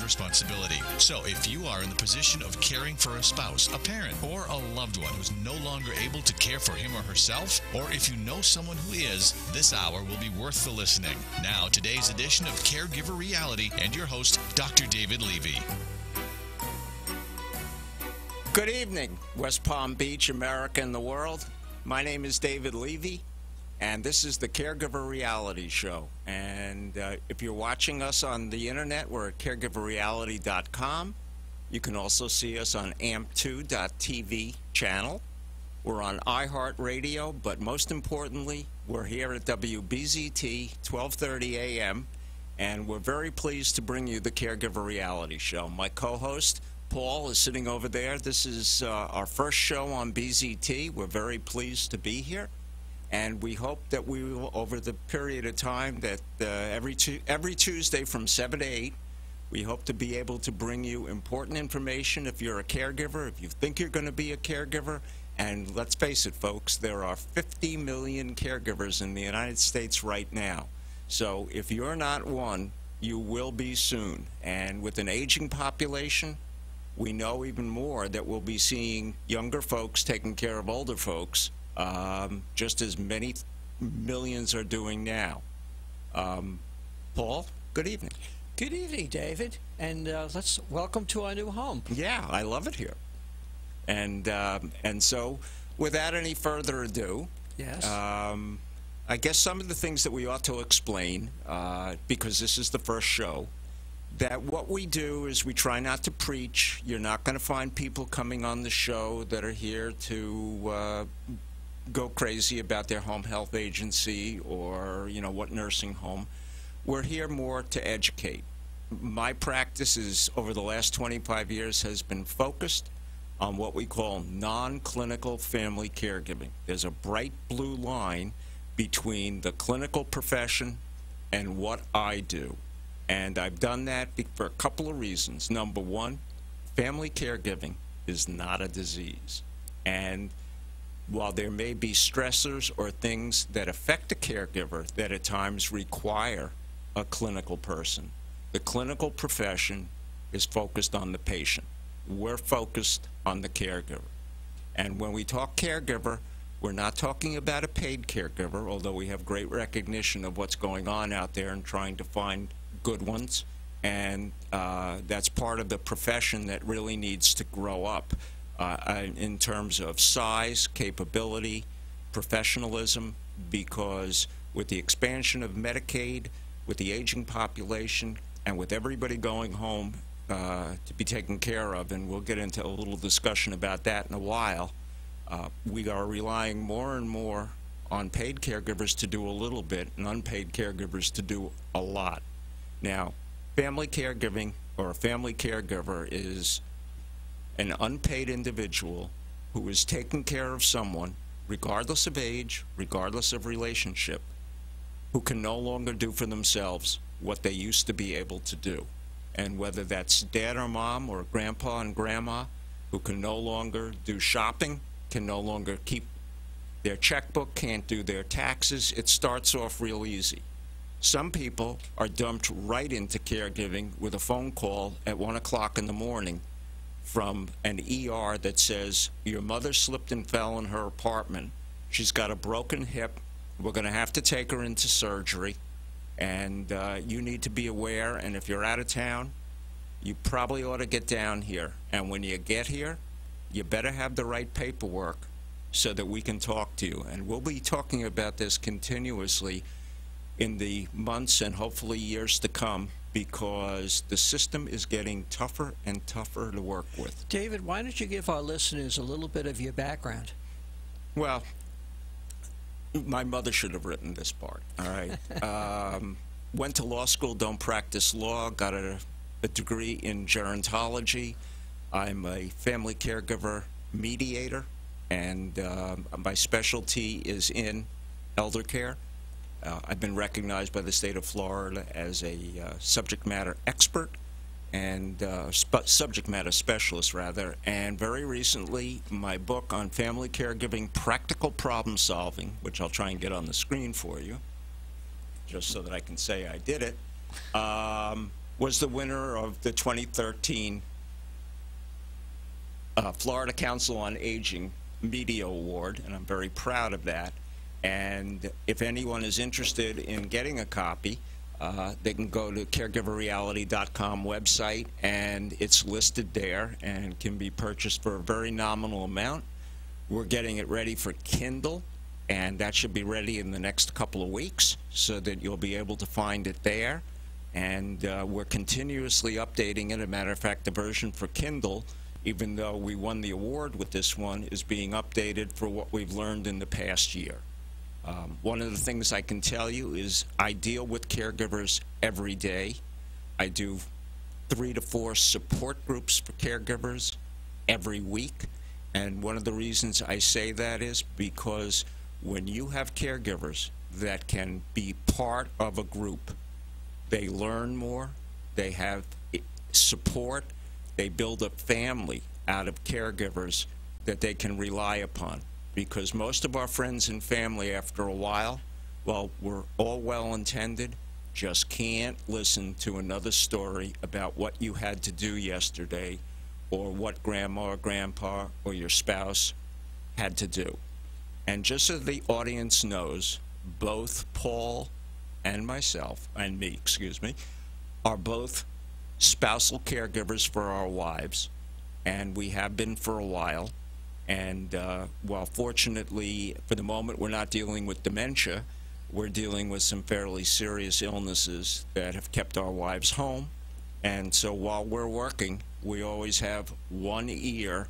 responsibility. So if you are in the position of caring for a spouse, a parent, or a loved one who's no longer able to care for him or herself, or if you know someone who is, this hour will be worth the listening. Now, today's edition of Caregiver Reality and your host, Dr. David Levy. Good evening, West Palm Beach, America, and the world. My name is David Levy, and this is the Caregiver Reality Show. And if you're watching us on the internet, we're at caregiverreality.com. You can also see us on amp2.tv channel. We're on iHeart Radio, but most importantly, we're here at WBZT, 12:30 a.m., and we're very pleased to bring you the Caregiver Reality Show. My co-host, Paul, is sitting over there. This is our first show on BZT. We're very pleased to be here, and we hope that we will, over the period of time that every Tuesday from 7 to 8, we hope to be able to bring you important information if you're a caregiver, if you think you're going to be a caregiver. And let's face it, folks, there are 50 million caregivers in the United States right now. So if you're not one, you will be soon. And with an aging population, we know even more that we'll be seeing younger folks taking care of older folks, just as many millions are doing now. Paul, good evening. Good evening, David, and let's welcome to our new home. Yeah, I love it here. And so, without any further ado, yes, I guess some of the things that we ought to explain, because this is the first show, that what we do is we try not to preach. You're not going to find people coming on the show that are here to go crazy about their home health agency or, you know, what nursing home. We're here more to educate. My practice is, over the last 25 years, has been focused on what we call non-clinical family caregiving. There's a bright blue line between the clinical profession and what I do. And I've done that for a couple of reasons. Number one, family caregiving is not a disease. And while there may be stressors or things that affect a caregiver that at times require a clinical person, the clinical profession is focused on the patient. We're focused on the caregiver. And when we talk caregiver, we're not talking about a paid caregiver, although we have great recognition of what's going on out there and trying to find good ones. And that's part of the profession that really needs to grow up in terms of size, capability, professionalism, because with the expansion of Medicaid, with the aging population, and with everybody going home to be taken care of, and we'll get into a little discussion about that in a while, we are relying more and more on paid caregivers to do a little bit and unpaid caregivers to do a lot. Now, family caregiving or a family caregiver is an unpaid individual who is taking care of someone, regardless of age, regardless of relationship, who can no longer do for themselves what they used to be able to do. And whether that's dad or mom or grandpa and grandma who can no longer do shopping, can no longer keep their checkbook, can't do their taxes, it starts off real easy. Some people are dumped right into caregiving with a phone call at 1 o'clock in the morning from an ER that says, your mother slipped and fell in her apartment. She's got a broken hip. We're going to have to take her into surgery. And you need to be aware, and if you're out of town, you probably ought to get down here. And when you get here, you better have the right paperwork so that we can talk to you. And we'll be talking about this continuously in the months and hopefully years to come, because the system is getting tougher and tougher to work with. David, why don't you give our listeners a little bit of your background? Well, my mother should have written this part, all right? Went to law school, don't practice law, got a degree in gerontology. I'm a family caregiver mediator, and my specialty is in elder care. I've been recognized by the state of Florida as a subject matter expert and subject matter specialist, rather. And very recently, my book on family caregiving, Practical Problem Solving, which I'll try and get on the screen for you, just so that I can say I did it, was the winner of the 2013 Florida Council on Aging Media Award, and I'm very proud of that. And if anyone is interested in getting a copy, they can go to caregiverreality.com website, and it's listed there and can be purchased for a very nominal amount. We're getting it ready for Kindle, and that should be ready in the next couple of weeks so that you'll be able to find it there. And we're continuously updating it. As a matter of fact, the version for Kindle, even though we won the award with this one, is being updated for what we've learned in the past year. One of the things I can tell you is I deal with caregivers every day. I do 3 to 4 support groups for caregivers every week. And one of the reasons I say that is because when you have caregivers that can be part of a group, they learn more, they have support, they build a family out of caregivers that they can rely upon. Because most of our friends and family, after a while, well, we're all well-intended, just can't listen to another story about what you had to do yesterday or what grandma or grandpa or your spouse had to do. And just so the audience knows, both Paul and myself, and me, excuse me, are both spousal caregivers for our wives, and we have been for a while. And while fortunately, for the moment, we're not dealing with dementia, we're dealing with some fairly serious illnesses that have kept our wives home. And so while we're working, we always have one ear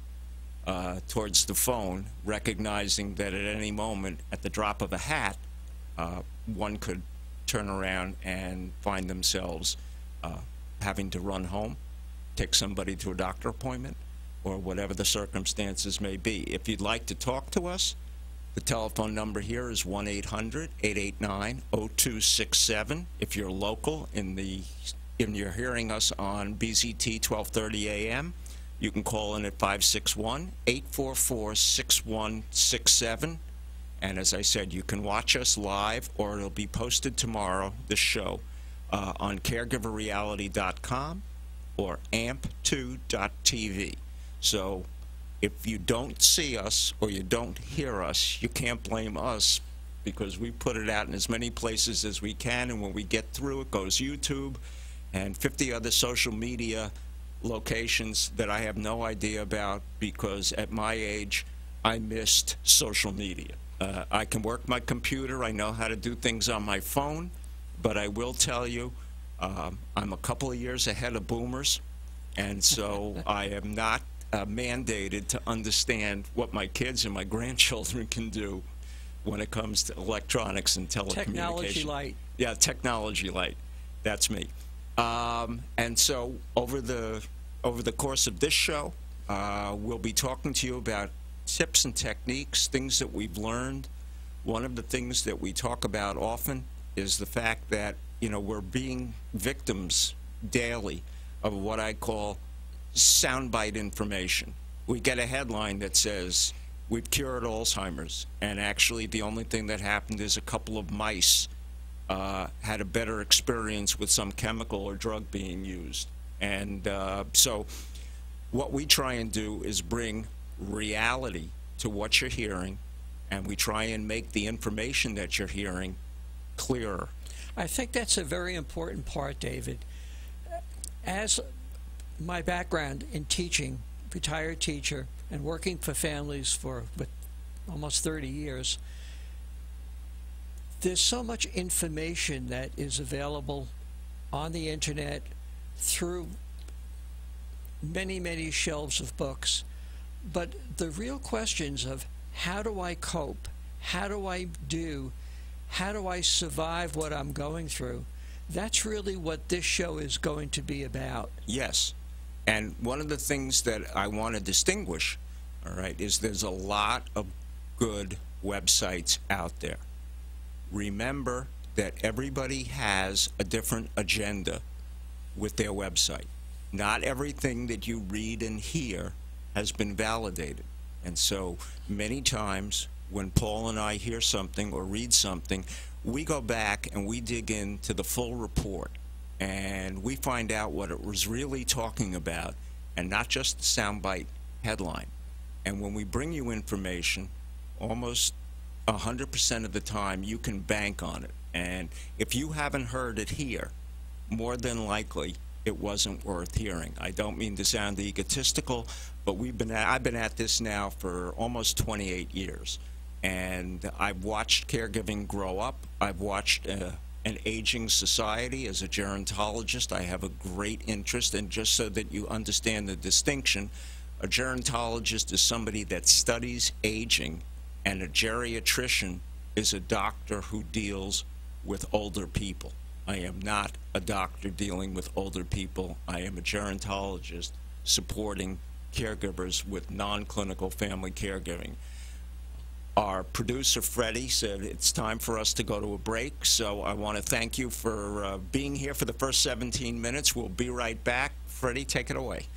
towards the phone, recognizing that at any moment, at the drop of a hat, one could turn around and find themselves having to run home, take somebody to a doctor appointment, or whatever the circumstances may be. If you'd like to talk to us, the telephone number here is 1-800-889-0267. If you're local and you're hearing us on BZT 1230 AM, you can call in at 561-844-6167. And as I said, you can watch us live, or it'll be posted tomorrow, this show, on caregiverreality.com or amp2.tv. So if you don't see us or you don't hear us, you can't blame us, because we put it out in as many places as we can, and when we get through, it goes YouTube and 50 other social media locations that I have no idea about, because at my age, I missed social media. I can work my computer, I know how to do things on my phone, but I will tell you, I'm a couple of years ahead of boomers, and so I am not mandated to understand what my kids and my grandchildren can do when it comes to electronics and telecommunications. Technology light. Yeah, technology light. That's me. And so over the course of this show, we'll be talking to you about tips and techniques, things that we've learned. One of the things that we talk about often is the fact that, you know, we're being victims daily of what I call soundbite information. We get a headline that says, we've cured Alzheimer's, and actually the only thing that happened is a couple of mice had a better experience with some chemical or drug being used. And so what we try and do is bring reality to what you're hearing, and we try and make the information that you're hearing clearer. I think that's a very important part, David. As my background in teaching, retired teacher, and working for families for almost 30 years, there's so much information that is available on the internet through many, many shelves of books. But the real questions of how do I cope, how do I survive what I'm going through, that's really what this show is going to be about. Yes. And one of the things that I want to distinguish, all right, is there's a lot of good websites out there. Remember that everybody has a different agenda with their website. Not everything that you read and hear has been validated. And so many times when Paul and I hear something or read something, we go back and we dig into the full report. and we find out what it was really talking about, and not just the soundbite headline. And when we bring you information, almost 100% of the time you can bank on it. And if you haven't heard it here, more than likely it wasn't worth hearing. I don't mean to sound egotistical, but I've been at this now for almost 28 years. And I've watched caregiving grow up. I've watched an aging society. As a gerontologist, I have a great interest. And just so that you understand the distinction, a gerontologist is somebody that studies aging, and a geriatrician is a doctor who deals with older people. I am not a doctor dealing with older people. I am a gerontologist supporting caregivers with non-clinical family caregiving. Our producer, Freddie, said it's time for us to go to a break, so I want to thank you for being here for the first 17 minutes. We'll be right back. Freddie, take it away.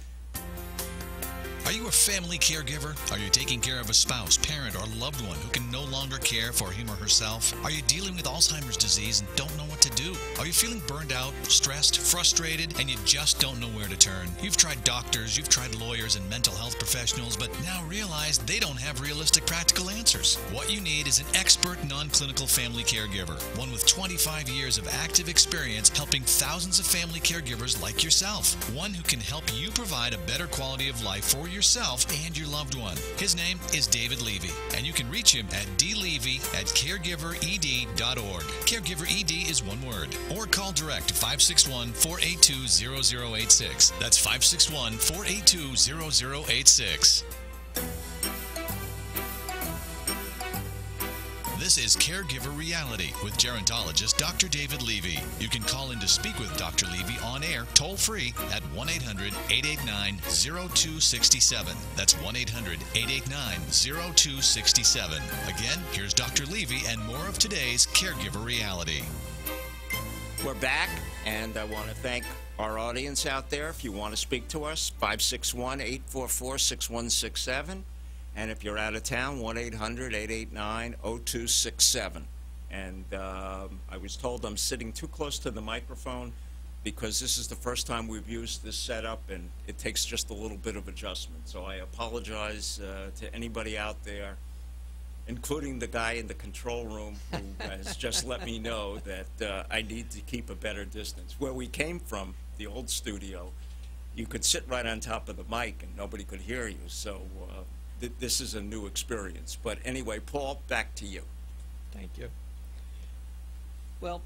Are you a family caregiver? Are you taking care of a spouse, parent, or loved one who can no longer care for him or herself? Are you dealing with Alzheimer's disease and don't know what to do? Are you feeling burned out, stressed, frustrated, and you just don't know where to turn? You've tried doctors, you've tried lawyers and mental health professionals, but now realize they don't have realistic, practical answers. What you need is an expert non-clinical family caregiver, one with 25 years of active experience helping thousands of family caregivers like yourself, one who can help you provide a better quality of life for yourself and your loved one. His name is David Levy, and you can reach him at dlevy@caregivered.org. Caregiver ED is one word. Or call direct to 561-482-0086. That's 561-482-0086. This is Caregiver Reality with gerontologist Dr. David Levy. You can call in to speak with Dr. Levy on air, toll-free at 1-800-889-0267. That's 1-800-889-0267. Again, here's Dr. Levy and more of today's Caregiver Reality. We're back, and I want to thank our audience out there. If you want to speak to us, 561-844-6167. And if you're out of town, 1-800-889-0267. And I was told I'm sitting too close to the microphone because this is the first time we've used this setup, and it takes just a little bit of adjustment. So I apologize to anybody out there, including the guy in the control room who has just let me know that I need to keep a better distance. Where we came from, the old studio, you could sit right on top of the mic and nobody could hear you. So this is a new experience. But anyway, Paul, back to you. Thank you. Well,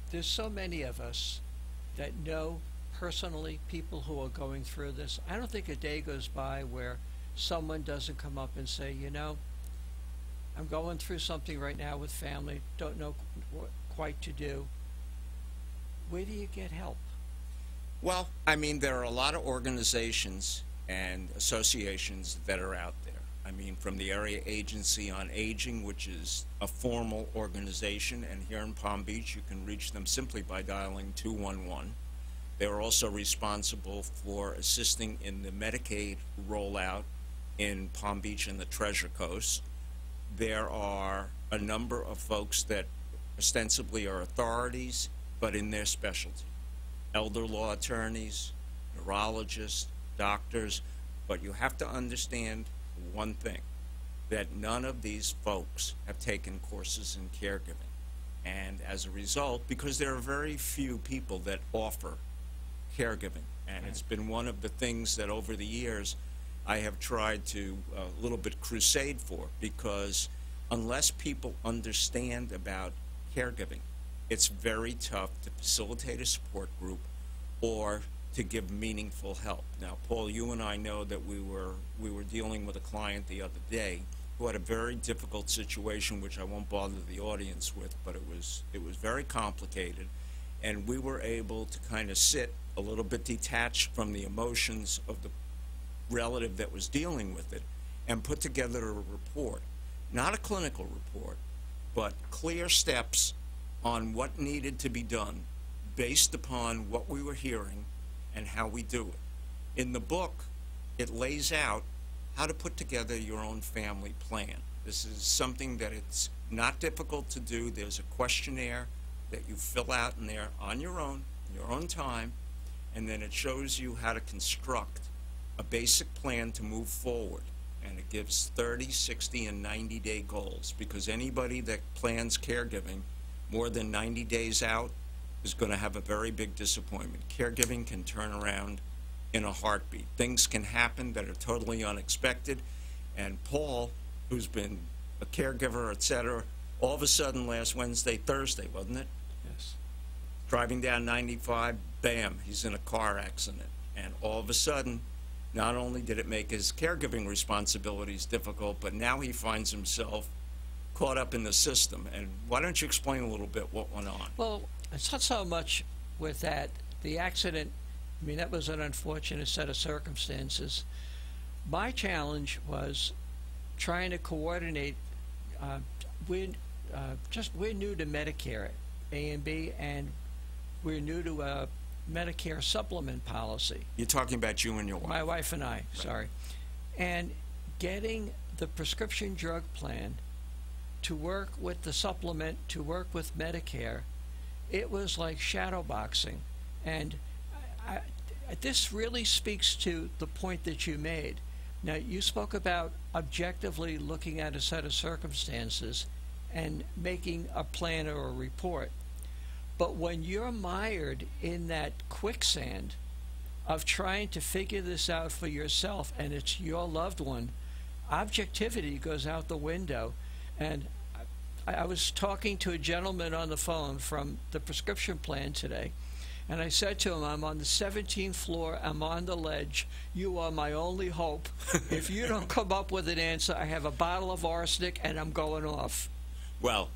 there's so many of us that know personally people who are going through this. I don't think a day goes by where someone doesn't come up and say, you know, I'm going through something right now with family, don't know what quite to do. Where do you get help? Well, I mean, there are a lot of organizations and associations that are out there. I mean, from the Area Agency on Aging, which is a formal organization, and here in Palm Beach you can reach them simply by dialing 211. They're also responsible for assisting in the Medicaid rollout in Palm Beach and the Treasure Coast. There are a number of folks that ostensibly are authorities, but in their specialty. Elder law attorneys, neurologists, doctors, but you have to understand one thing, that none of these folks have taken courses in caregiving. And as a result, because there are very few people that offer caregiving, and it's been one of the things that over the years I have tried to a little bit crusade for, because unless people understand about caregiving, it's very tough to facilitate a support group or to give meaningful help. Now, Paul, you and I know that we were dealing with a client the other day who had a very difficult situation, which I won't bother the audience with, but it was very complicated, and we were able to kind of sit a little bit detached from the emotions of the relative that was dealing with it and put together a report, not a clinical report, but clear steps on what needed to be done based upon what we were hearing and how we do it. In the book, it lays out how to put together your own family plan. This is something that it's not difficult to do. There's a questionnaire that you fill out in there on your own time, and then it shows you how to construct a basic plan to move forward. And it gives 30, 60, and 90-day goals, because anybody that plans caregiving more than 90 days out is going to have a very big disappointment. Caregiving can turn around in a heartbeat. Things can happen that are totally unexpected. And Paul, who's been a caregiver, etc., all of a sudden last Wednesday, Thursday, wasn't it? Yes. Driving down 95, bam, he's in a car accident. And all of a sudden, not only did it make his caregiving responsibilities difficult, but now he finds himself caught up in the system. And why don't you explain a little bit what went on? Well, it's not so much with that. The accident, I mean, that was an unfortunate set of circumstances. My challenge was trying to coordinate. We're new to Medicare, A and B, and we're new to a Medicare supplement policy. You're talking about you and your wife. My wife and I, right. Sorry. And getting the prescription drug plan to work with the supplement, to work with Medicare, it was like shadow boxing. And this really speaks to the point that you made. Now, you spoke about objectively looking at a set of circumstances and making a plan or a report. But when you're mired in that quicksand of trying to figure this out for yourself, and it's your loved one, objectivity goes out the window. And I was talking to a gentleman on the phone from the prescription plan today, and I said to him, I'm on the 17th floor, I'm on the ledge, you are my only hope. If you don't come up with an answer, I have a bottle of arsenic and I'm going off. Well,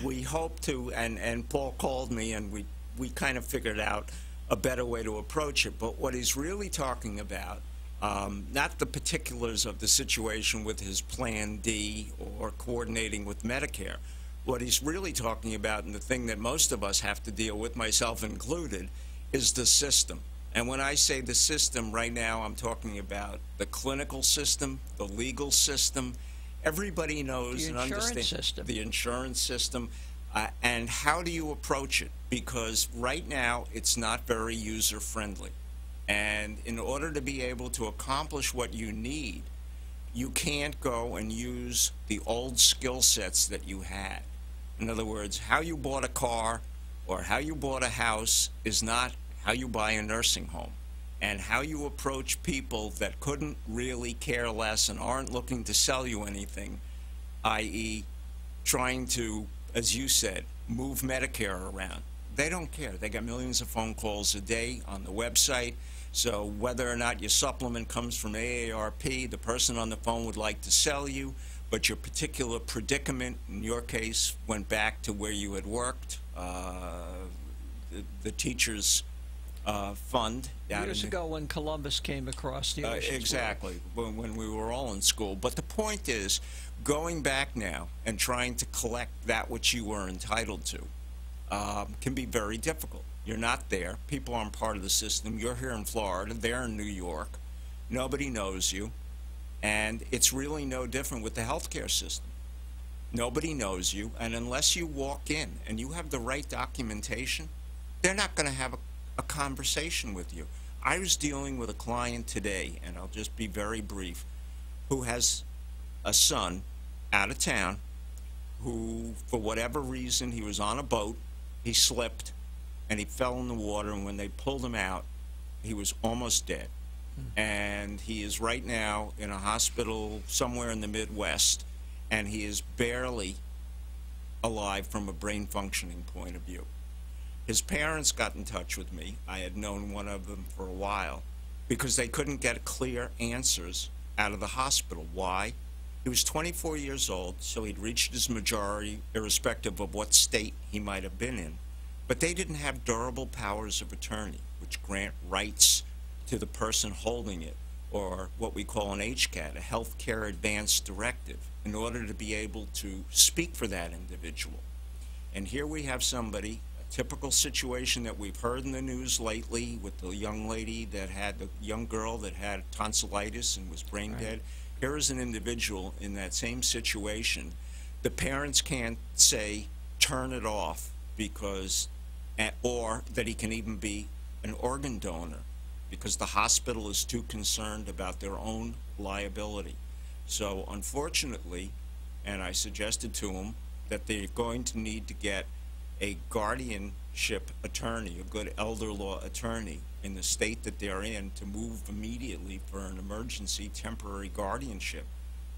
we hope to, and Paul called me, and we kind of figured out a better way to approach it. But what he's really talking about, not the particulars of the situation with his Plan D or coordinating with Medicare. What he's really talking about, and the thing that most of us have to deal with, myself included, is the system. And when I say the system, right now I'm talking about the clinical system, the legal system. Everybody knows and understands the insurance system. And how do you approach it? Because right now it's not very user-friendly. And in order to be able to accomplish what you need, you can't go and use the old skill sets that you had. In other words, how you bought a car or how you bought a house is not how you buy a nursing home. And how you approach people that couldn't really care less and aren't looking to sell you anything, i.e. trying to, as you said, move Medicare around. They don't care. They got millions of phone calls a day on the website. So whether or not your supplement comes from AARP, the person on the phone would like to sell you, but your particular predicament, in your case, went back to where you had worked, the teacher's fund. Years ago when Columbus came across the ocean. Exactly, when we were all in school. But the point is, going back now and trying to collect that which you were entitled to can be very difficult. You're not there. People aren't part of the system. You're here in Florida. They're in New York. Nobody knows you. And it's really no different with the healthcare system. Nobody knows you. And unless you walk in and you have the right documentation, they're not going to have a conversation with you. I was dealing with a client today, and I'll just be very brief, who has a son out of town who, for whatever reason, he was on a boat, he slipped, and he fell in the water, and when they pulled him out, he was almost dead. And he is right now in a hospital somewhere in the Midwest, and he is barely alive from a brain functioning point of view. His parents got in touch with me. I had known one of them for a while because they couldn't get clear answers out of the hospital. Why? He was 24 years old, so he'd reached his majority irrespective of what state he might have been in. But they didn't have durable powers of attorney, which grant rights to the person holding it, or what we call an HCAD, a Healthcare Advance Directive, in order to be able to speak for that individual. And here we have somebody, a typical situation that we've heard in the news lately with the young lady that had, the young girl that had tonsillitis and was brain dead. Here is an individual in that same situation. The parents can't say, turn it off, because, or that he can even be an organ donor, because the hospital is too concerned about their own liability. So unfortunately, and I suggested to him that they're going to need to get a guardianship attorney, a good elder law attorney in the state that they're in, to move immediately for an emergency temporary guardianship,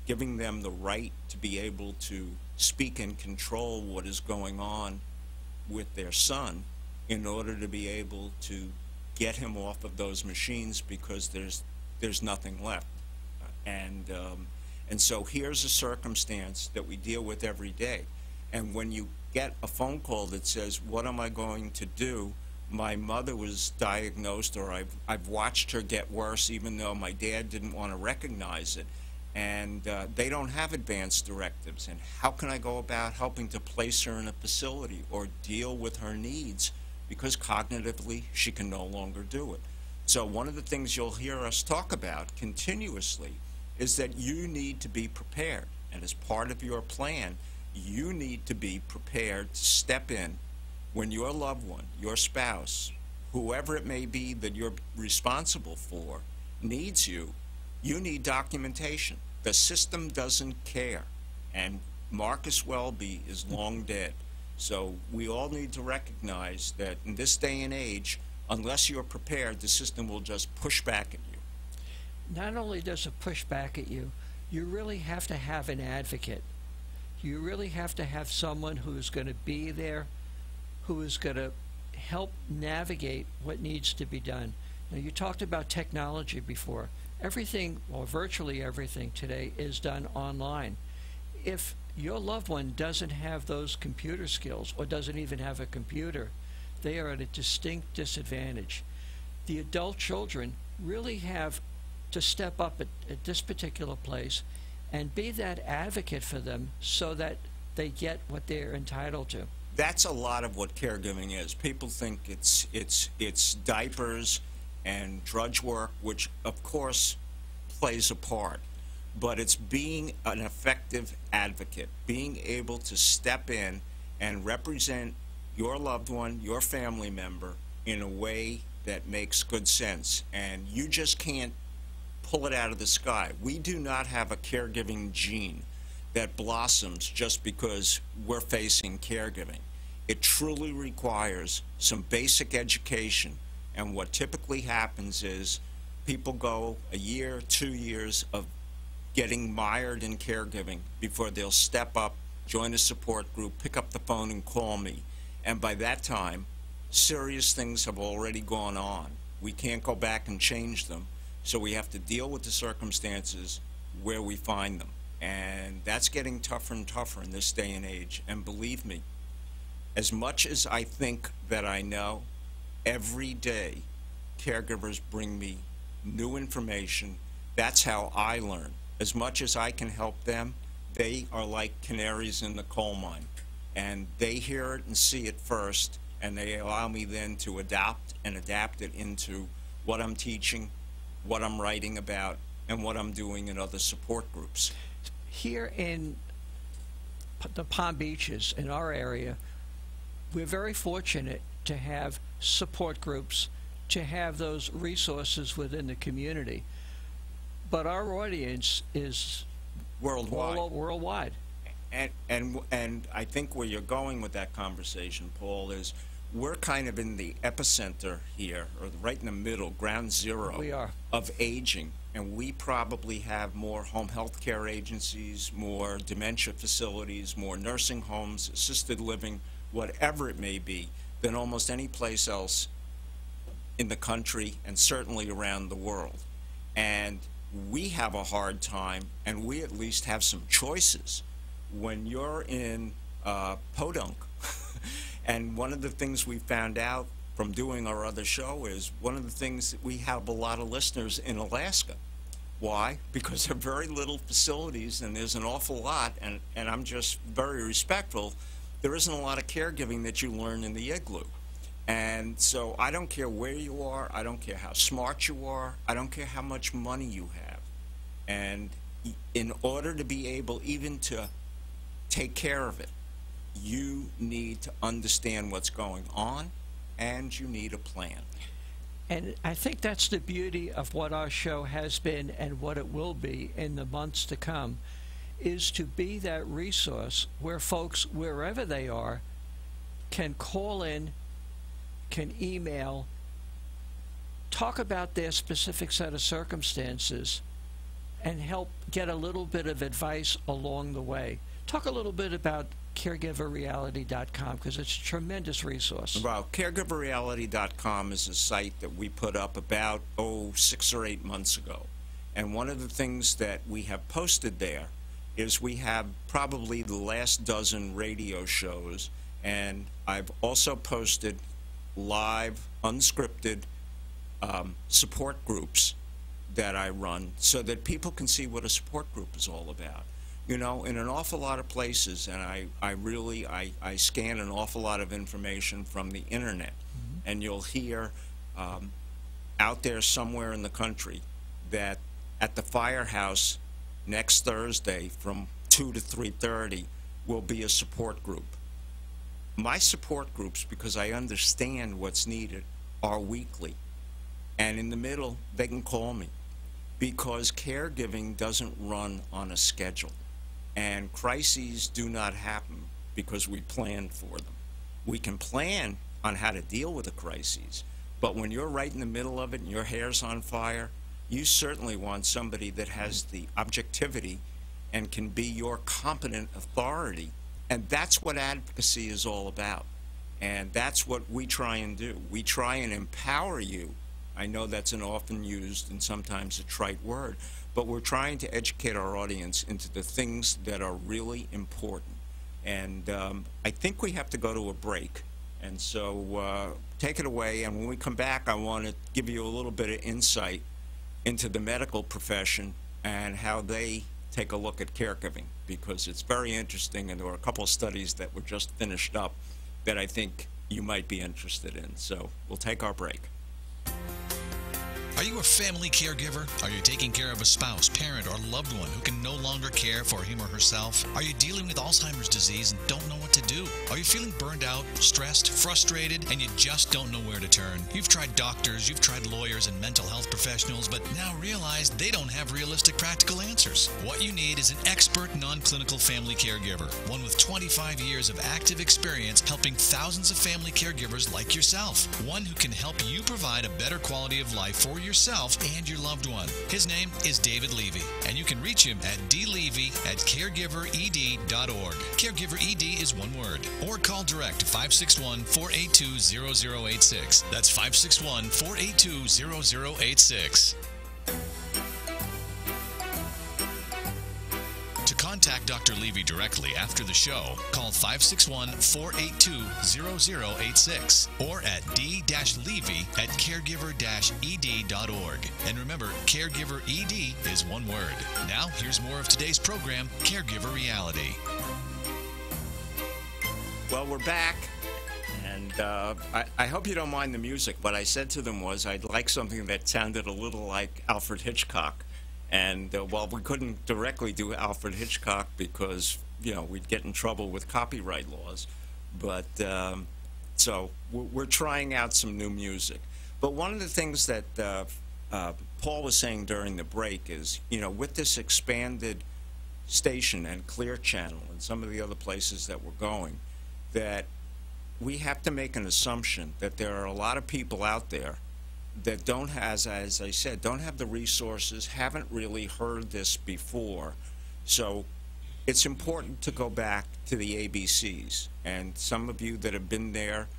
giving them the right to be able to speak and control what is going on with their son in order to be able to get him off of those machines, because there's nothing left. And so here's a circumstance that we deal with every day. And when you get a phone call that says, what am I going to do? My mother was diagnosed, or I've watched her get worse, even though my dad didn't want to recognize it. And they don't have advanced directives. And how can I go about helping to place her in a facility or deal with her needs, because cognitively she can no longer do it? So one of the things you'll hear us talk about continuously is that you need to be prepared. And as part of your plan, you need to be prepared to step in when your loved one, your spouse, whoever it may be that you're responsible for, needs you. You need documentation. The system doesn't care. And Marcus Welby is long dead. So we all need to recognize that in this day and age, unless you're prepared, the system will just push back at you. Not only does it push back at you, you really have to have an advocate. You really have to have someone who's going to be there, who is going to help navigate what needs to be done. Now, you talked about technology before. Everything, or virtually everything today, is done online. If your loved one doesn't have those computer skills, or doesn't even have a computer, they are at a distinct disadvantage. The adult children really have to step up at this particular place and be that advocate for them so that they get what they're entitled to. That's a lot of what caregiving is. People think it's diapers and drudge work, which of course plays a part, but it's being an effective advocate, being able to step in and represent your loved one, your family member, in a way that makes good sense. And you just can't pull it out of the sky. We do not have a caregiving gene that blossoms just because we're facing caregiving. It truly requires some basic education, and what typically happens is people go a year, 2 years of getting mired in caregiving before they'll step up, join a support group, pick up the phone and call me. And by that time, serious things have already gone on. We can't go back and change them. So we have to deal with the circumstances where we find them. And that's getting tougher and tougher in this day and age. And believe me, as much as I think that I know, every day caregivers bring me new information. That's how I learn. As much as I can help them, they are like canaries in the coal mine. And they hear it and see it first, and they allow me then to adopt and adapt it into what I'm teaching, what I'm writing about, and what I'm doing in other support groups. Here in the Palm Beaches, in our area, we're very fortunate to have support groups, to have those resources within the community. But our audience is worldwide. Worldwide. And I think where you're going with that conversation, Paul, is we're kind of in the epicenter here, or right in the middle, ground zero We are. of aging. And we probably have more home health care agencies, more dementia facilities, more nursing homes, assisted living, whatever it may be, than almost any place else in the country and certainly around the world. And we have a hard time, and we at least have some choices. When you're in Podunk, and one of the things we found out from doing our other show is one of the things that we have a lot of listeners in Alaska. Why? Because there are very little facilities, and there's an awful lot, and I'm just very respectful. There isn't a lot of caregiving that you learn in the igloo. And so I don't care where you are, I don't care how smart you are, I don't care how much money you have. And in order to be able even to take care of it, you need to understand what's going on, and you need a plan. And I think that's the beauty of what our show has been and what it will be in the months to come, is to be that resource where folks, wherever they are, can call in, can email, talk about their specific set of circumstances, and help get a little bit of advice along the way. Talk a little bit about caregiverreality.com, because it's a tremendous resource. Well, caregiverreality.com is a site that we put up about 6 or 8 months ago. And one of the things that we have posted there is we have probably the last dozen radio shows, and I've also posted live, unscripted support groups that I run so that people can see what a support group is all about. You know, in an awful lot of places, and I scan an awful lot of information from the internet, and you'll hear out there somewhere in the country that at the firehouse next Thursday from 2 to 3:30 will be a support group. My support groups, because I understand what's needed, are weekly. And in the middle, they can call me, because caregiving doesn't run on a schedule. And crises do not happen because we plan for them. We can plan on how to deal with a crisis, but when you're right in the middle of it and your hair's on fire, you certainly want somebody that has the objectivity and can be your competent authority. And that's what advocacy is all about. And that's what we try and do. We try and empower you. I know that's an often used and sometimes a trite word, but we're trying to educate our audience into the things that are really important. And I think we have to go to a break. And so take it away. And when we come back, I want to give you a little bit of insight into the medical profession and how they take a look at caregiving, because it's very interesting. And there were a couple of studies that were just finished up that I think you might be interested in. So we'll take our break. Are you a family caregiver? Are you taking care of a spouse, parent, or loved one who can no longer care for him or herself? Are you dealing with Alzheimer's disease and don't know what to do? Are you feeling burned out, stressed, frustrated, and you just don't know where to turn? You've tried doctors, you've tried lawyers and mental health professionals, but now realize they don't have realistic, practical answers. What you need is an expert, non-clinical family caregiver, one with 25 years of active experience helping thousands of family caregivers like yourself, one who can help you provide a better quality of life for yourself and your loved one. His name is David Levy, and you can reach him at dlevy@caregivered.org. Caregiver ED is one word, or call direct to 561-482-0086. That's 561-482-0086. To contact Dr. Levy directly after the show, call 561-482-0086 or at d-levy@caregiver-ed.org. And remember, Caregiver ED is one word. Now, here's more of today's program, Caregiver Reality. Well, we're back, and I hope you don't mind the music. What I said to them was I'd like something that sounded a little like Alfred Hitchcock. And while we couldn't directly do Alfred Hitchcock because, you know, we'd get in trouble with copyright laws, but so we're trying out some new music. But one of the things that Paul was saying during the break is, you know, with this expanded station and Clear Channel and some of the other places that we're going, that we have to make an assumption that there are a lot of people out there that don't have, as I said, don't have the resources, haven't really heard this before. So it's important to go back to the ABCs. And some of you that have been there,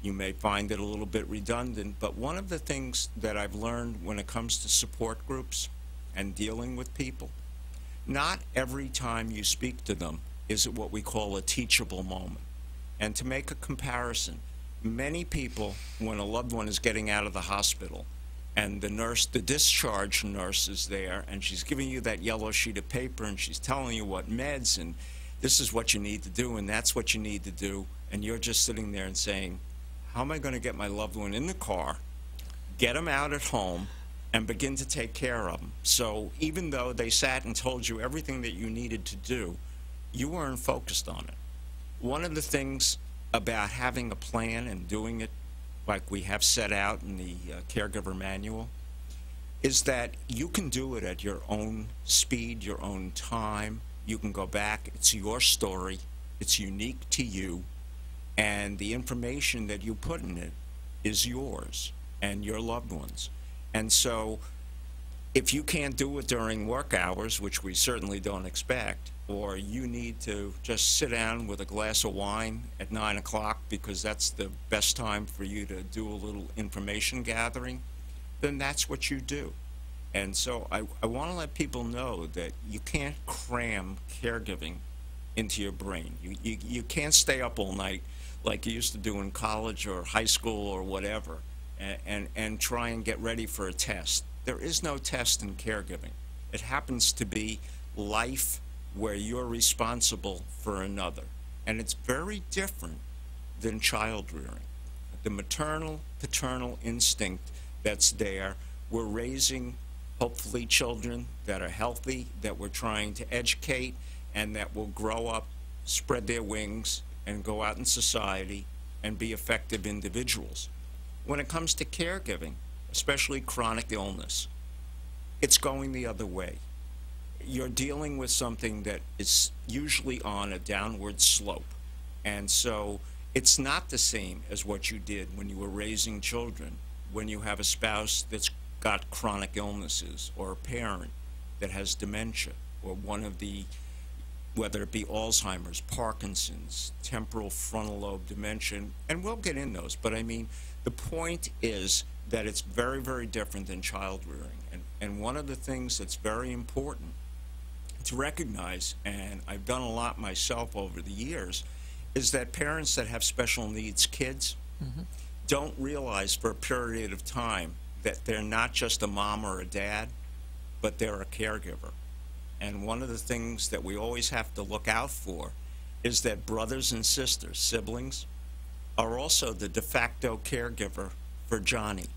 you may find it a little bit redundant, but one of the things that I've learned when it comes to support groups and dealing with people, not every time you speak to them is it what we call a teachable moment. And to make a comparison, many people, when a loved one is getting out of the hospital and the nurse, the discharge nurse is there and she's giving you that yellow sheet of paper and she's telling you what meds and this is what you need to do and that's what you need to do, and you're just sitting there and saying, how am I going to get my loved one in the car, get them out at home, and begin to take care of them? So even though they sat and told you everything that you needed to do, you weren't focused on it. One of the things about having a plan and doing it like we have set out in the Caregiver Manual is that you can do it at your own speed, your own time. You can go back. It's your story. It's unique to you. And the information that you put in it is yours and your loved ones. And so if you can't do it during work hours, which we certainly don't expect, or you need to just sit down with a glass of wine at 9 o'clock because that's the best time for you to do a little information gathering, then that's what you do. And so I want to let people know that you can't cram caregiving into your brain. You can't stay up all night like you used to do in college or high school or whatever and try and get ready for a test. There is no test in caregiving. It happens to be life where you're responsible for another. And it's very different than child rearing. The maternal, paternal instinct that's there, we're raising hopefully children that are healthy, that we're trying to educate, and that will grow up, spread their wings, and go out in society and be effective individuals. When it comes to caregiving, especially chronic illness, it's going the other way. You're dealing with something that is usually on a downward slope. And so it's not the same as what you did when you were raising children, when you have a spouse that's got chronic illnesses, or a parent that has dementia, or one of the, whether it be Alzheimer's, Parkinson's, temporal frontal lobe dementia, and we'll get in those. But I mean, the point is that it's very, very different than child rearing. And one of the things that's very important to recognize, and I've done a lot myself over the years, is that parents that have special needs kids don't realize for a period of time that they're not just a mom or a dad, but they're a caregiver. And one of the things that we always have to look out for is that brothers and sisters, siblings, are also the de facto caregiver for Johnny.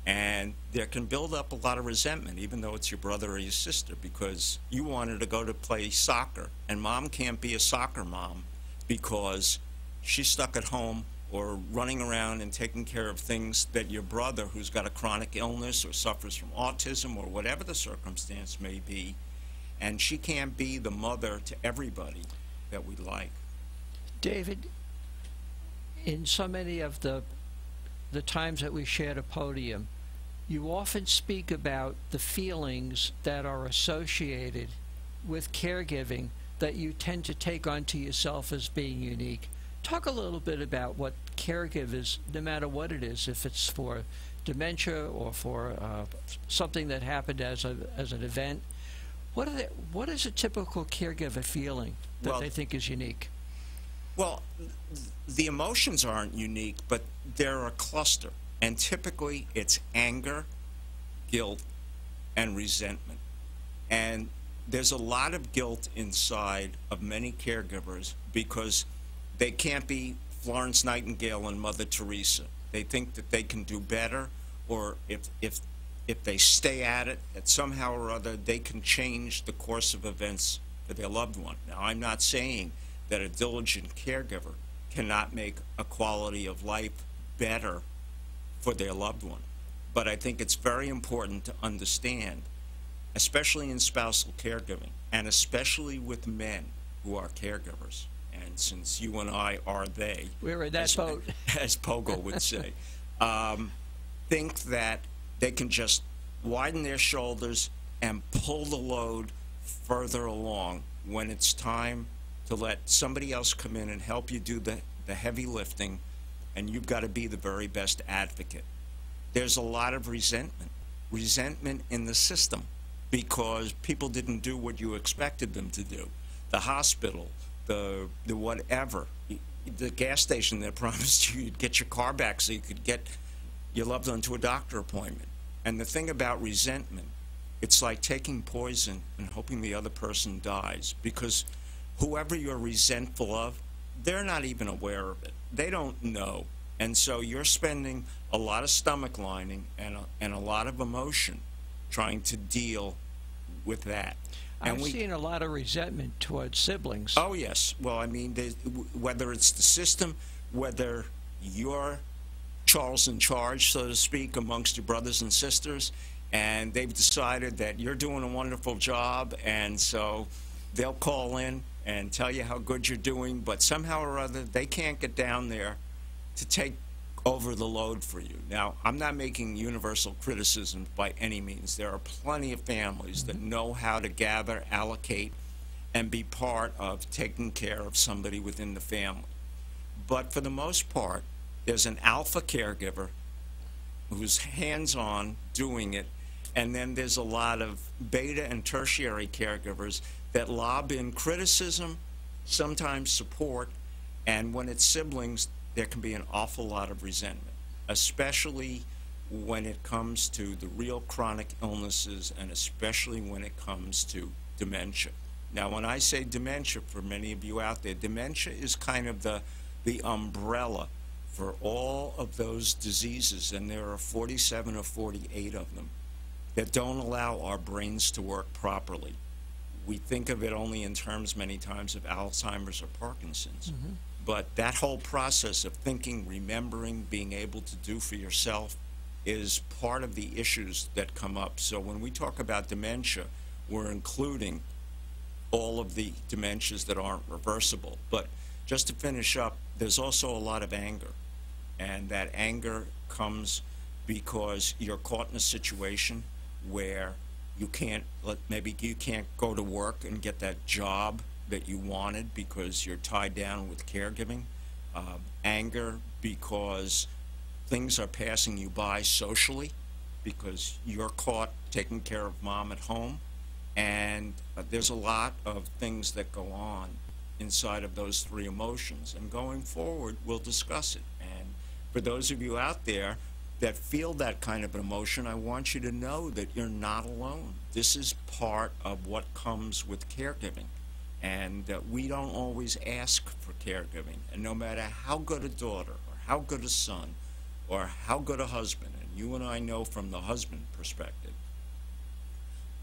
And there can build up a lot of resentment, even though it's your brother or your sister, because you wanted to go to play soccer, and mom can't be a soccer mom because she's stuck at home or running around and taking care of things that your brother, who's got a chronic illness or suffers from autism or whatever the circumstance may be, and she can't be the mother to everybody that we like. David, in so many of the times that we shared a podium, you often speak about the feelings that are associated with caregiving that you tend to take onto yourself as being unique. Talk a little bit about what caregivers, no matter what it is, if it's for dementia or for something that happened as an event, what is a typical caregiver feeling that they think is unique? Well, the emotions aren't unique, but they're a cluster. And typically it's anger, guilt, and resentment. And there's a lot of guilt inside of many caregivers because they can't be Florence Nightingale and Mother Teresa. They think that they can do better, or if they stay at it, that somehow or other they can change the course of events for their loved one. Now, I'm not saying that a diligent caregiver cannot make a quality of life better for their loved one. But I think it's very important to understand, especially in spousal caregiving, and especially with men who are caregivers, and since you and I are they, we're in that boat, as Pogo would say, think that they can just widen their shoulders and pull the load further along when it's time to let somebody else come in and help you do the heavy lifting, and you've got to be the very best advocate. There's a lot of resentment in the system because people didn't do what you expected them to do. The hospital, the whatever, the gas station that promised you'd get your car back so you could get your loved one to a doctor appointment. And the thing about resentment, it's like taking poison and hoping the other person dies, because whoever you're resentful of, they're not even aware of it. They don't know. And so you're spending a lot of stomach lining and a lot of emotion trying to deal with that. I've seen a lot of resentment towards siblings. Oh, yes. Well, I mean, whether it's the system, whether you're Charles in charge, so to speak, amongst your brothers and sisters, and they've decided that you're doing a wonderful job, and so they'll call in and tell you how good you're doing, but somehow or other, they can't get down there to take over the load for you. Now, I'm not making universal criticism by any means. There are plenty of families that know how to gather, allocate, and be part of taking care of somebody within the family. But for the most part, there's an alpha caregiver who's hands-on doing it, and then there's a lot of beta and tertiary caregivers that lob in criticism, sometimes support, and when it's siblings, there can be an awful lot of resentment, especially when it comes to the real chronic illnesses and especially when it comes to dementia. Now, when I say dementia, for many of you out there, dementia is kind of the umbrella for all of those diseases, and there are 47 or 48 of them, that don't allow our brains to work properly. We think of it only in terms many times of Alzheimer's or Parkinson's. But that whole process of thinking, remembering, being able to do for yourself is part of the issues that come up. So when we talk about dementia, we're including all of the dementias that aren't reversible. But just to finish up, there's also a lot of anger. And that anger comes because you're caught in a situation where you can't, maybe you can't go to work and get that job that you wanted because you're tied down with caregiving. Anger because things are passing you by socially because you're caught taking care of mom at home. And there's a lot of things that go on inside of those three emotions. And going forward, we'll discuss it. And for those of you out there that feel that kind of an emotion, I want you to know that you're not alone. This is part of what comes with caregiving. And we don't always ask for caregiving. And no matter how good a daughter or how good a son or how good a husband, and you and I know from the husband perspective,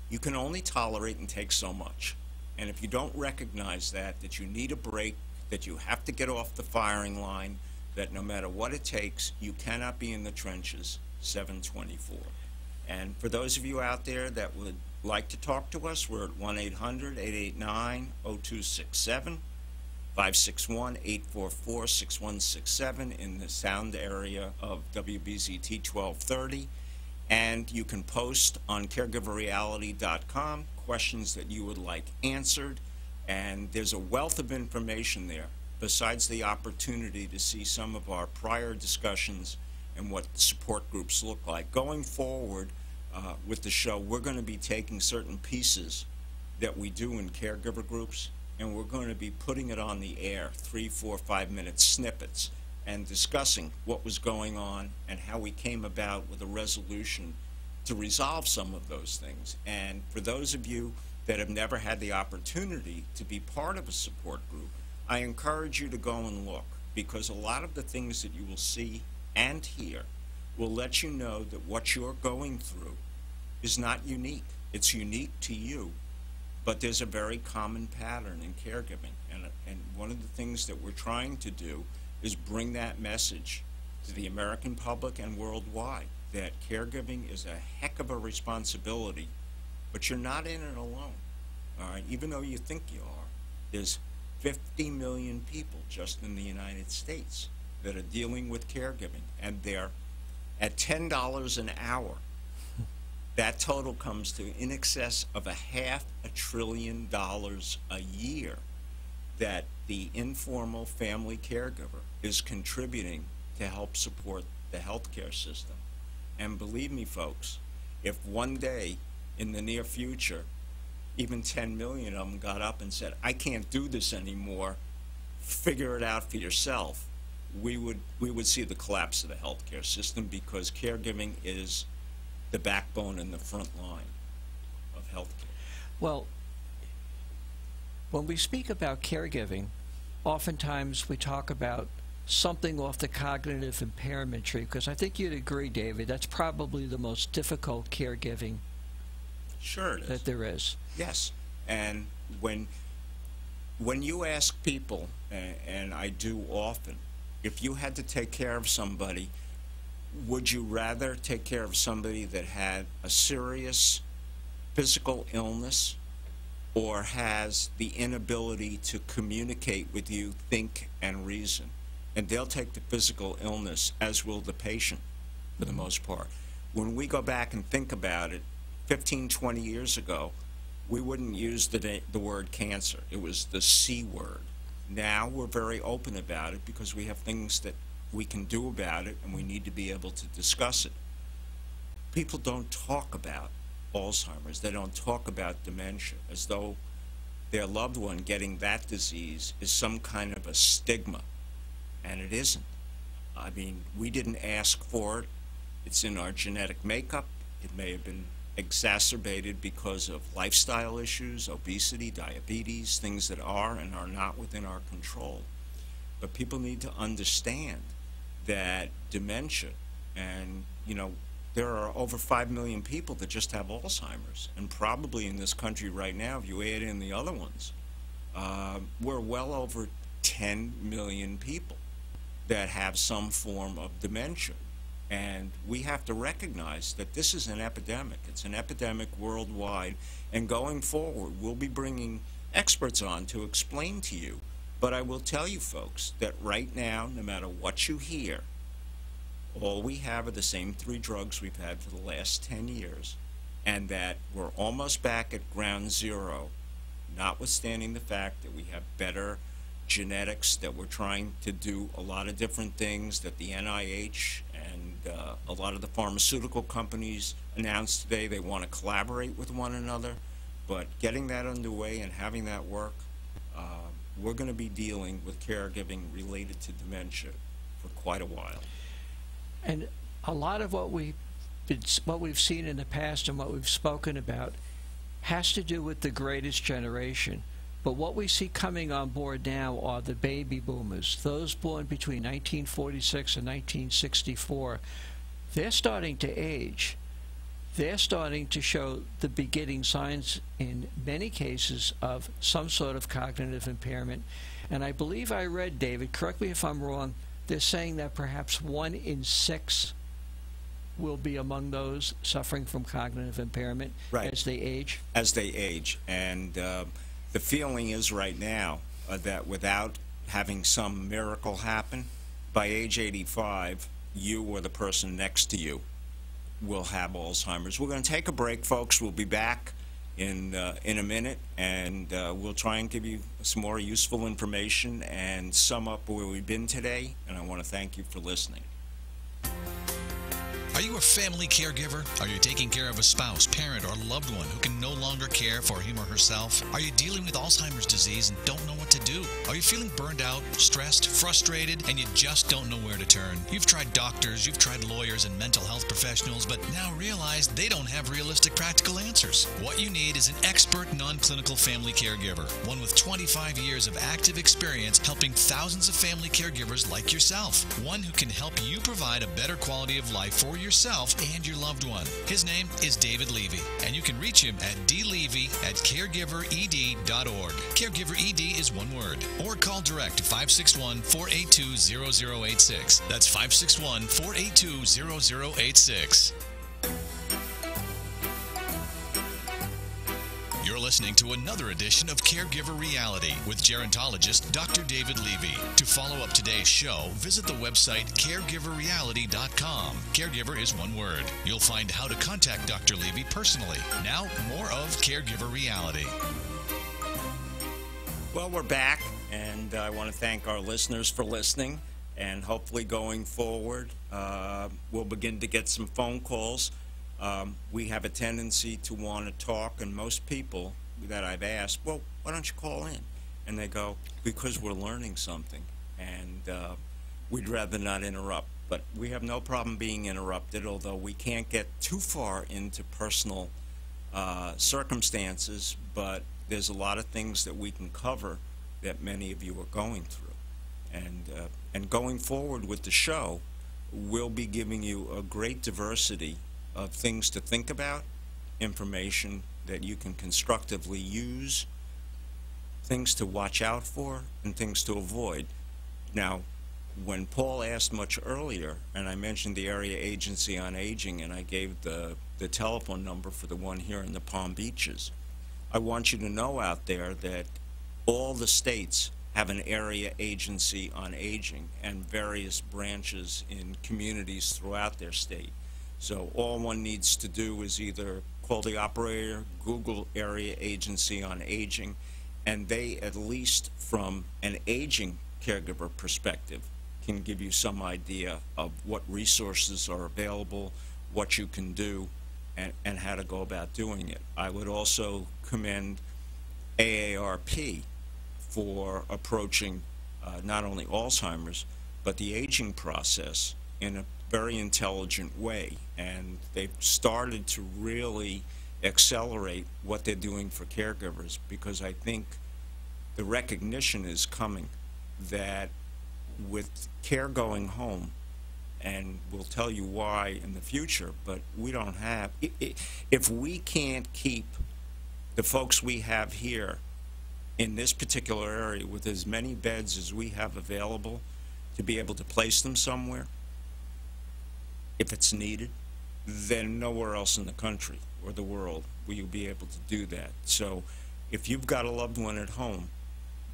you can only tolerate and take so much. And if you don't recognize that you need a break, that you have to get off the firing line, that no matter what it takes, you cannot be in the trenches 7/24. And for those of you out there that would like to talk to us, we're at 1-800-889-0267, 561-844-6167 in the sound area of WBZT 1230. And you can post on caregiverreality.com questions that you would like answered. And there's a wealth of information there, besides the opportunity to see some of our prior discussions and what the support groups look like. Going forward with the show, we're going to be taking certain pieces that we do in caregiver groups, and we're going to be putting it on the air, 3, 4, 5-minute snippets, and discussing what was going on and how we came about with a resolution to resolve some of those things. And for those of you that have never had the opportunity to be part of a support group, I encourage you to go and look, because a lot of the things that you will see and hear will let you know that what you're going through is not unique. It's unique to you, but there's a very common pattern in caregiving. And one of the things that we're trying to do is bring that message to the American public and worldwide, that caregiving is a heck of a responsibility, but you're not in it alone. All right, even though you think you are, there's 50 million people just in the United States that are dealing with caregiving, and they're at $10 an hour. That total comes to in excess of $500 billion a year that the informal family caregiver is contributing to help support the healthcare system. And believe me, folks, if one day in the near future, even 10 million of them got up and said, I can't do this anymore, figure it out for yourself, we would see the collapse of the healthcare system, because caregiving is the backbone and the front line of healthcare. Well, when we speak about caregiving, oftentimes we talk about something off the cognitive impairment tree, because I think you'd agree, David, that's probably the most difficult caregiving Sure it is. that there is. Yes. And when you ask people, and I do often, if you had to take care of somebody, would you rather take care of somebody that had a serious physical illness or has the inability to communicate with you, think, and reason? And they'll take the physical illness, as will the patient, for the most part. When we go back and think about it, 15, 20 years ago, we wouldn't use the word cancer. It was the C word. Now we're very open about it because we have things that we can do about it, and we need to be able to discuss it. People don't talk about Alzheimer's. They don't talk about dementia, as though their loved one getting that disease is some kind of a stigma, and it isn't. I mean, we didn't ask for it. It's in our genetic makeup. It may have been exacerbated because of lifestyle issues, obesity, diabetes, things that are and are not within our control. But people need to understand that dementia, and there are over 5 million people that just have Alzheimer's, and probably in this country right now, if you add in the other ones, we're well over 10 million people that have some form of dementia. And we have to recognize that this is an epidemic. It's an epidemic worldwide, and going forward, we'll be bringing experts on to explain to you. But I will tell you, folks, that right now, no matter what you hear, all we have are the same 3 drugs we've had for the last 10 years, and that we're almost back at ground zero, notwithstanding the fact that we have better genetics, that we're trying to do a lot of different things, that the NIH and a lot of the pharmaceutical companies announced today they want to collaborate with one another. But getting that underway and having that work, we're going to be dealing with caregiving related to dementia for quite a while. And a lot of what we've seen in the past and what we've spoken about has to do with the greatest generation. But what we see coming on board now are the baby boomers, those born between 1946 and 1964. They're starting to age. They're starting to show the beginning signs, in many cases, of some sort of cognitive impairment. And I believe I read, David, correct me if I'm wrong, they're saying that perhaps 1 in 6 will be among those suffering from cognitive impairment as they age. As they age. And the feeling is right now that without having some miracle happen, by age 85, you or the person next to you will have Alzheimer's. We're going to take a break, folks. We'll be back in a minute, and we'll try and give you some more useful information and sum up where we've been today. And I want to thank you for listening. Are you a family caregiver? Are you taking care of a spouse, parent, or loved one who can no longer care for him or herself? Are you dealing with Alzheimer's disease and don't know what to do? Are you feeling burned out, stressed, frustrated, and you just don't know where to turn? You've tried doctors, you've tried lawyers and mental health professionals, but now realize they don't have realistic, practical answers. What you need is an expert, non-clinical family caregiver, one with 25 years of active experience helping thousands of family caregivers like yourself, one who can help you provide a better quality of life for yourself and your loved one. His name is David Levy, and you can reach him at dlevy@caregivered.org. Caregiver ED is one word, or call direct to 561-482-0086. That's 561-482-0086. You're listening to another edition of Caregiver Reality with gerontologist Dr. David Levy. To follow up today's show, visit the website caregiverreality.com. Caregiver is one word. You'll find how to contact Dr. Levy personally. Now, more of Caregiver Reality. Well, we're back, and I want to thank our listeners for listening, and hopefully going forward, we'll begin to get some phone calls. We have a tendency to want to talk, and most people that I've asked, well, why don't you call in? And they go, because we're learning something, and we'd rather not interrupt. But we have no problem being interrupted, although we can't get too far into personal circumstances, but there's a lot of things that we can cover that many of you are going through. And going forward with the show, we'll be giving you a great diversity of things to think about information that you can constructively use, things to watch out for, and things to avoid. Now, when Paul asked much earlier, and I mentioned the Area Agency on Aging, and I gave the telephone number for the one here in the Palm Beaches, I want you to know out there that all the states have an Area Agency on Aging and various branches in communities throughout their state. So all one needs to do is either call the operator, Google Area Agency on Aging, and they, at least from an aging caregiver perspective, can give you some idea of what resources are available, what you can do, and how to go about doing it. I would also commend AARP for approaching not only Alzheimer's, but the aging process in a very intelligent way. And they've started to really accelerate what they're doing for caregivers, because I think the recognition is coming that with care going home, and we'll tell you why in the future, but we don't have, if we can't keep the folks we have here in this particular area with as many beds as we have available to be able to place them somewhere, if it's needed, then nowhere else in the country or the world will you be able to do that. So if you've got a loved one at home,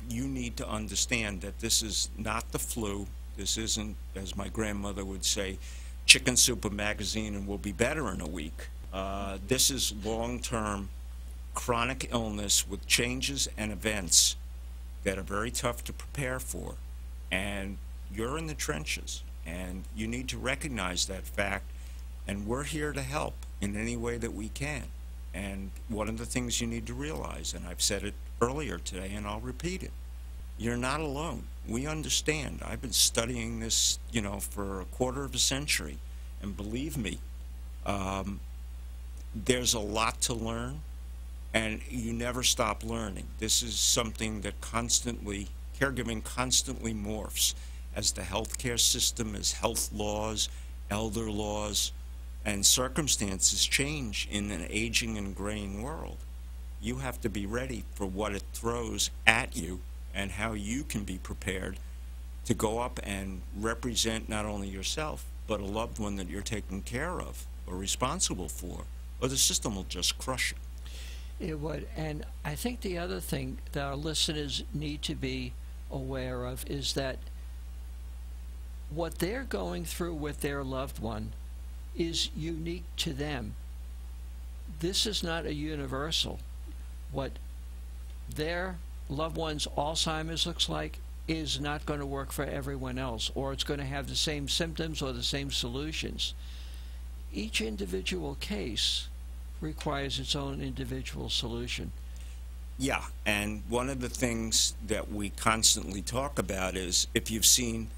you need to understand that this is not the flu. This isn't, as my grandmother would say, chicken soup a magazine and we'll be better in a week. This is long-term chronic illness with changes and events that are very tough to prepare for. And you're in the trenches, and you need to recognize that fact, and we're here to help in any way that we can. And one of the things you need to realize, and I've said it earlier today and I'll repeat it, you're not alone. We understand. I've been studying this, for a quarter of a century, and believe me, there's a lot to learn, and you never stop learning. This is something that caregiving constantly morphs as the healthcare system, as health laws, elder laws, and circumstances change in an aging and graying world. You have to be ready for what it throws at you and how you can be prepared to go up and represent not only yourself, but a loved one that you're taking care of or responsible for, or the system will just crush it. It would. And I think the other thing that our listeners need to be aware of is that what they're going through with their loved one is unique to them. This is not a universal. What their loved one's Alzheimer's looks like is not going to work for everyone else, or it's going to have the same symptoms or the same solutions. Each individual case requires its own individual solution. Yeah, and one of the things that we constantly talk about is if you've seen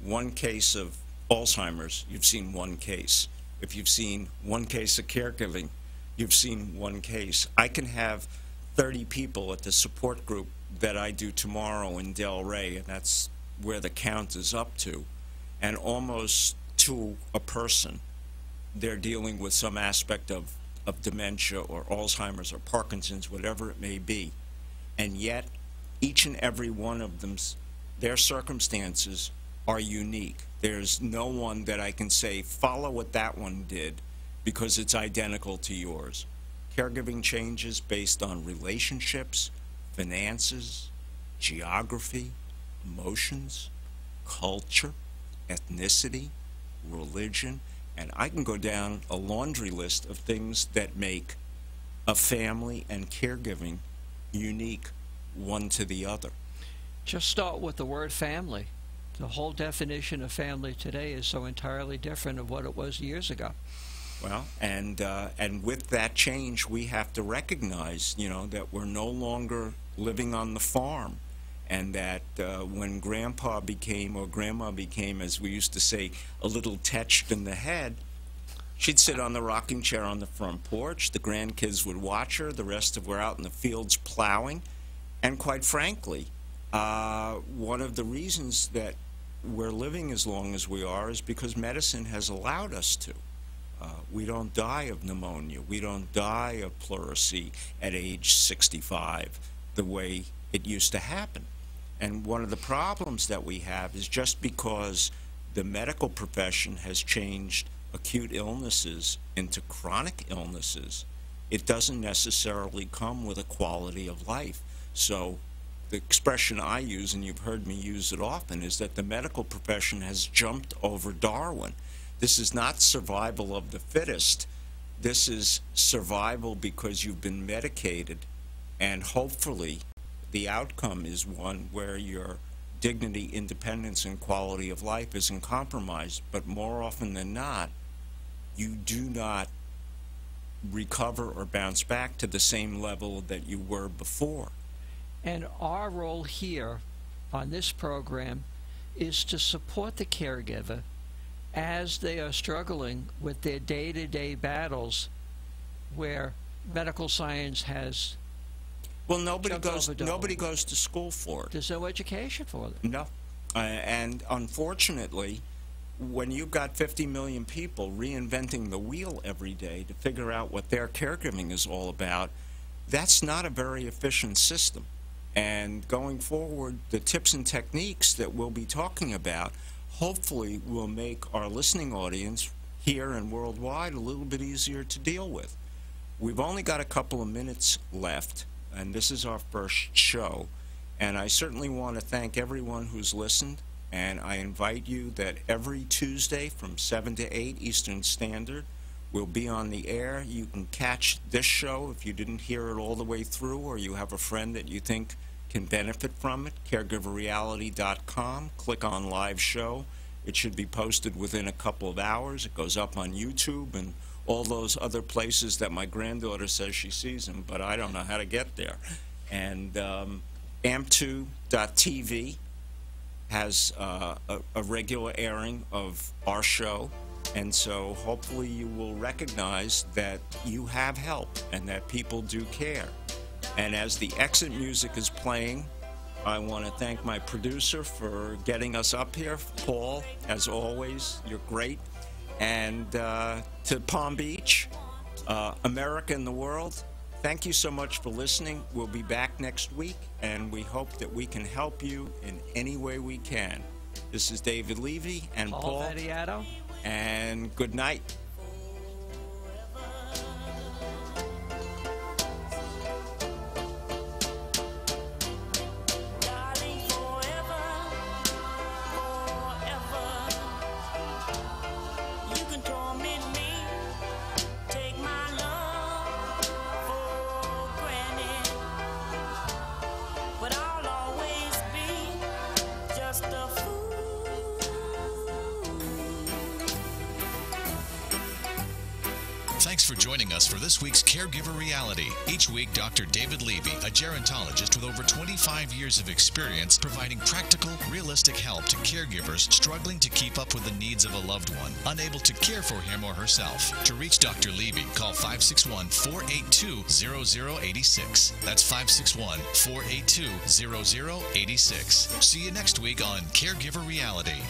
one case of Alzheimer's, you've seen one case. If you've seen one case of caregiving, you've seen one case. I can have 30 people at the support group that I do tomorrow in Delray, and that's where the count is up to, and almost to a person, they're dealing with some aspect of dementia or Alzheimer's or Parkinson's, whatever it may be. And yet, each and every one of them, their circumstances are unique. There's no one that I can say, follow what that one did, because it's identical to yours. Caregiving changes based on relationships, finances, geography, emotions, culture, ethnicity, religion, and I can go down a laundry list of things that make a family and caregiving unique one to the other. Just start with the word family. The whole definition of family today is so entirely different of what it was years ago. Well, and with that change, we have to recognize, that we're no longer living on the farm, and that when Grandpa became, or Grandma became, as we used to say, a little touched in the head, she'd sit on the rocking chair on the front porch. The grandkids would watch her. The rest of were out in the fields plowing. And quite frankly, one of the reasons that we're living as long as we are is because medicine has allowed us to. We don't die of pneumonia. We don't die of pleurisy at age 65 the way it used to happen. And one of the problems that we have is just because the medical profession has changed acute illnesses into chronic illnesses, it doesn't necessarily come with a quality of life. So the expression I use, and you've heard me use it often, is that the medical profession has jumped over Darwin. This is not survival of the fittest. This is survival because you've been medicated, and hopefully the outcome is one where your dignity, independence, and quality of life isn't compromised. But more often than not, you do not recover or bounce back to the same level that you were before. And our role here on this program is to support the caregiver as they are struggling with their day-to-day battles where medical science has nobody goes to school for it. There's no education for them. No. And unfortunately, when you've got 50 million people reinventing the wheel every day to figure out what their caregiving is all about, that's not a very efficient system. And going forward, the tips and techniques that we'll be talking about hopefully will make our listening audience here and worldwide a little bit easier to deal with. We've only got a couple of minutes left, and this is our first show. And I certainly want to thank everyone who's listened, and I invite you that every Tuesday from 7 to 8 Eastern Standard, we'll be on the air. You can catch this show if you didn't hear it all the way through, or you have a friend that you think can benefit from it. Caregiverreality.com. Click on Live Show. It should be posted within a couple of hours. It goes up on YouTube and all those other places that my granddaughter says she sees them, but I don't know how to get there. And amp2.tv has a regular airing of our show. And so hopefully you will recognize that you have help and that people do care. And as the exit music is playing, I want to thank my producer for getting us up here. Paul, as always, you're great. And to Palm Beach, America and the world, thank you so much for listening. We'll be back next week, and we hope that we can help you in any way we can. This is David Levy and Paul. Vadiato. And good night. Thanks for joining us for this week's Caregiver Reality. Each week, Dr. David Levy, a gerontologist with over 25 years of experience, providing practical, realistic help to caregivers struggling to keep up with the needs of a loved one, unable to care for him or herself. To reach Dr. Levy, call 561-482-0086. That's 561-482-0086. See you next week on Caregiver Reality.